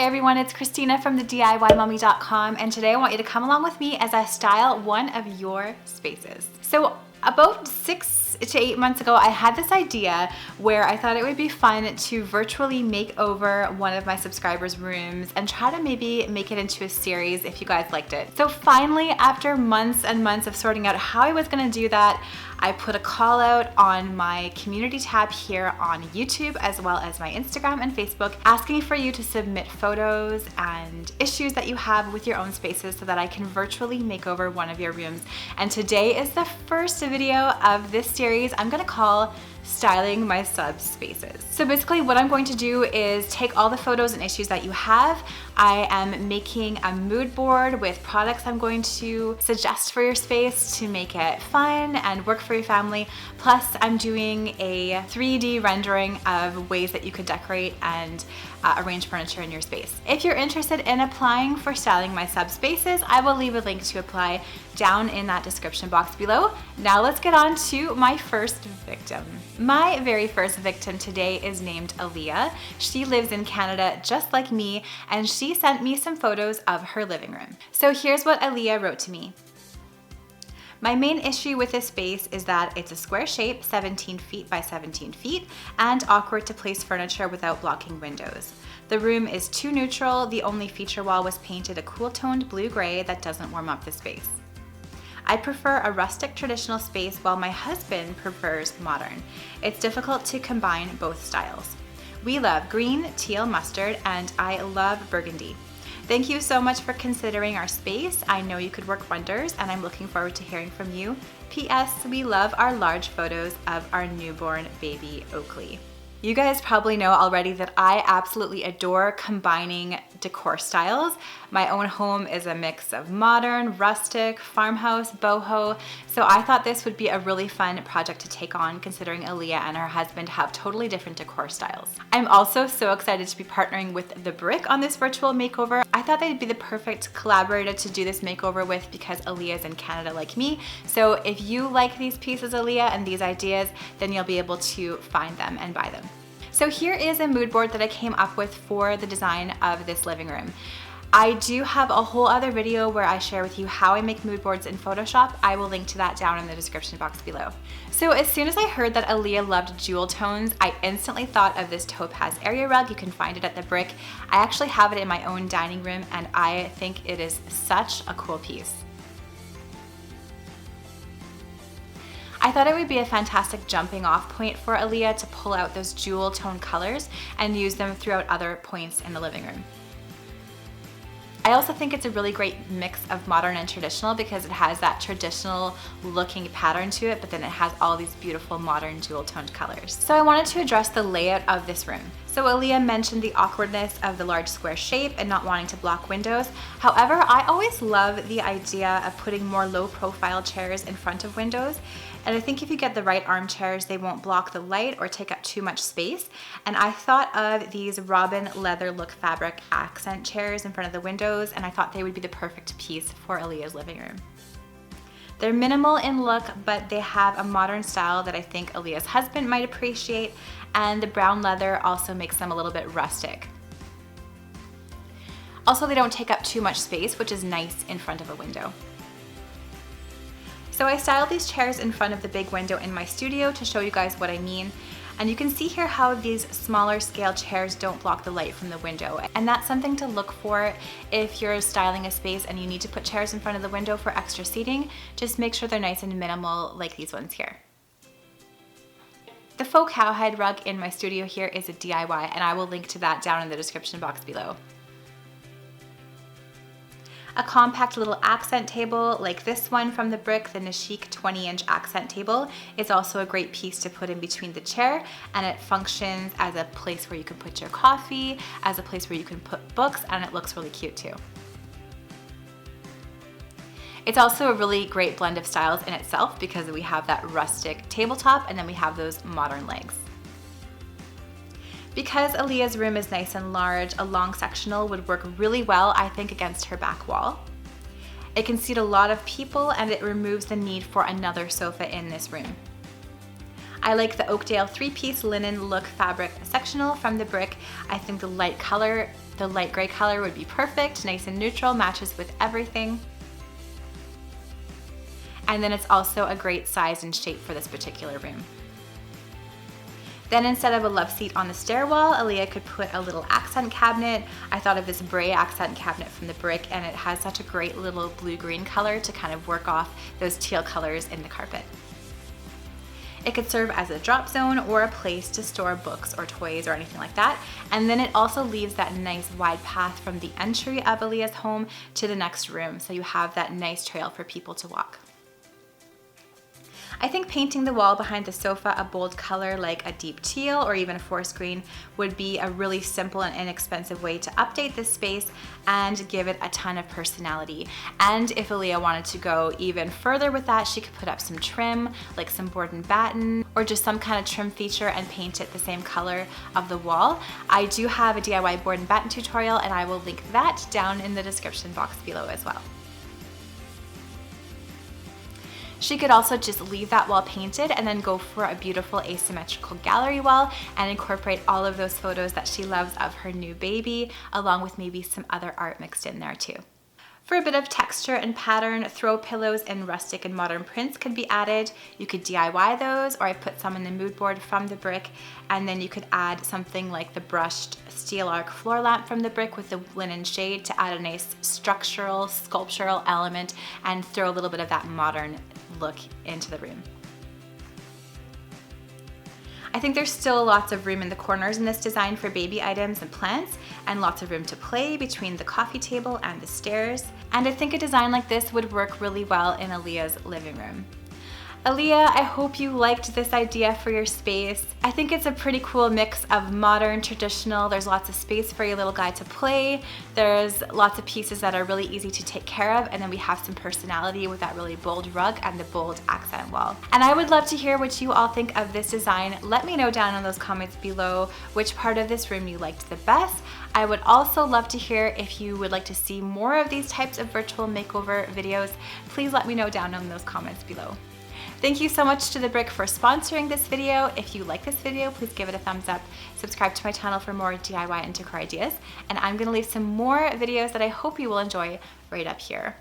Hi everyone, it's Christina from the DIYmommy.com, and today I want you to come along with me as I style one of your spaces. So about 6 to 8 months ago, I had this idea where I thought it would be fun to virtually make over one of my subscribers' rooms and try to maybe make it into a series if you guys liked it. So finally, after months and months of sorting out how I was gonna do that, I put a call out on my community tab here on YouTube as well as my Instagram and Facebook, asking for you to submit photos and issues that you have with your own spaces so that I can virtually make over one of your rooms. And today is the first video of this series I'm gonna call Styling My Subspaces. So basically what I'm going to do is take all the photos and issues that you have. I am making a mood board with products I'm going to suggest for your space to make it fun and work for your family. Plus I'm doing a 3D rendering of ways that you could decorate and arrange furniture in your space. If you're interested in applying for Styling My Subspaces, I will leave a link to apply down in that description box below. Now let's get on to my first victim. My very first victim today is named Aleea. She lives in Canada just like me, and she sent me some photos of her living room. So here's what Aleea wrote to me. My main issue with this space is that it's a square shape, 17 feet by 17 feet, and awkward to place furniture without blocking windows. The room is too neutral. The only feature wall was painted a cool-toned blue-gray that doesn't warm up the space. I prefer a rustic traditional space while my husband prefers modern. It's difficult to combine both styles. We love green, teal, mustard, and I love burgundy. Thank you so much for considering our space. I know you could work wonders, and I'm looking forward to hearing from you. P.S. We love our large photos of our newborn baby Oakley. You guys probably know already that I absolutely adore combining decor styles. My own home is a mix of modern, rustic, farmhouse, boho, so I thought this would be a really fun project to take on considering Aleea and her husband have totally different decor styles. I'm also so excited to be partnering with The Brick on this virtual makeover. I thought they'd be the perfect collaborator to do this makeover with because Aleea is in Canada like me, so if you like these pieces, Aleea, and these ideas, then you'll be able to find them and buy them. So here is a mood board that I came up with for the design of this living room. I do have a whole other video where I share with you how I make mood boards in Photoshop. I will link to that down in the description box below. So as soon as I heard that Aleea loved jewel tones, I instantly thought of this Topaz Area Rug. You can find it at The Brick. I actually have it in my own dining room, and I think it is such a cool piece. I thought it would be a fantastic jumping off point for Aleea to pull out those jewel tone colors and use them throughout other points in the living room. I also think it's a really great mix of modern and traditional because it has that traditional looking pattern to it, but then it has all these beautiful modern jewel toned colors. So I wanted to address the layout of this room. So Aleea mentioned the awkwardness of the large square shape and not wanting to block windows. However, I always love the idea of putting more low profile chairs in front of windows. And I think if you get the right armchairs, they won't block the light or take up too much space. And I thought of these robin leather look fabric accent chairs in front of the windows, and I thought they would be the perfect piece for Aleea's living room. They're minimal in look, but they have a modern style that I think Aleea's husband might appreciate, and the brown leather also makes them a little bit rustic. Also, they don't take up too much space, which is nice in front of a window. So I styled these chairs in front of the big window in my studio to show you guys what I mean. And you can see here how these smaller scale chairs don't block the light from the window. And that's something to look for if you're styling a space and you need to put chairs in front of the window for extra seating. Just make sure they're nice and minimal like these ones here. The faux cowhide rug in my studio here is a DIY, and I will link to that down in the description box below. A compact little accent table like this one from The Brick, the Nashik 20-inch accent table, is also a great piece to put in between the chair, and it functions as a place where you can put your coffee, as a place where you can put books, and it looks really cute too. It's also a really great blend of styles in itself because we have that rustic tabletop and then we have those modern legs. Because Aleea's room is nice and large, a long sectional would work really well, I think, against her back wall. It can seat a lot of people, and it removes the need for another sofa in this room. I like the Oakdale 3-piece linen look fabric sectional from The Brick. I think the light color the light gray color would be perfect, nice and neutral, matches with everything. And then it's also a great size and shape for this particular room. Then instead of a love seat on the stairwell, Aleea could put a little accent cabinet. I thought of this Bray accent cabinet from the brick, and it has such a great little blue-green color to kind of work off those teal colors in the carpet. It could serve as a drop zone or a place to store books or toys or anything like that. And then it also leaves that nice wide path from the entry of Aleea's home to the next room, so you have that nice trail for people to walk. I think painting the wall behind the sofa a bold color like a deep teal or even a forest green would be a really simple and inexpensive way to update this space and give it a ton of personality. And if Aleea wanted to go even further with that, she could put up some trim, like some board and batten, or just some kind of trim feature and paint it the same color of the wall. I do have a DIY board and batten tutorial, and I will link that down in the description box below as well. She could also just leave that wall painted and then go for a beautiful asymmetrical gallery wall and incorporate all of those photos that she loves of her new baby, along with maybe some other art mixed in there too. For a bit of texture and pattern, throw pillows in rustic and modern prints could be added. You could DIY those, or I put some in the mood board from the brick, and then you could add something like the brushed steel arc floor lamp from the brick with the linen shade to add a nice structural, sculptural element and throw a little bit of that modern look into the room. I think there's still lots of room in the corners in this design for baby items and plants, and lots of room to play between the coffee table and the stairs. And I think a design like this would work really well in Aleea's living room. Aleea, I hope you liked this idea for your space. I think it's a pretty cool mix of modern, traditional. There's lots of space for your little guy to play. There's lots of pieces that are really easy to take care of, and then we have some personality with that really bold rug and the bold accent wall. And I would love to hear what you all think of this design. Let me know down in those comments below which part of this room you liked the best. I would also love to hear if you would like to see more of these types of virtual makeover videos. Please let me know down in those comments below. Thank you so much to The Brick for sponsoring this video. If you like this video, please give it a thumbs up. Subscribe to my channel for more DIY and decor ideas. And I'm gonna leave some more videos that I hope you will enjoy right up here.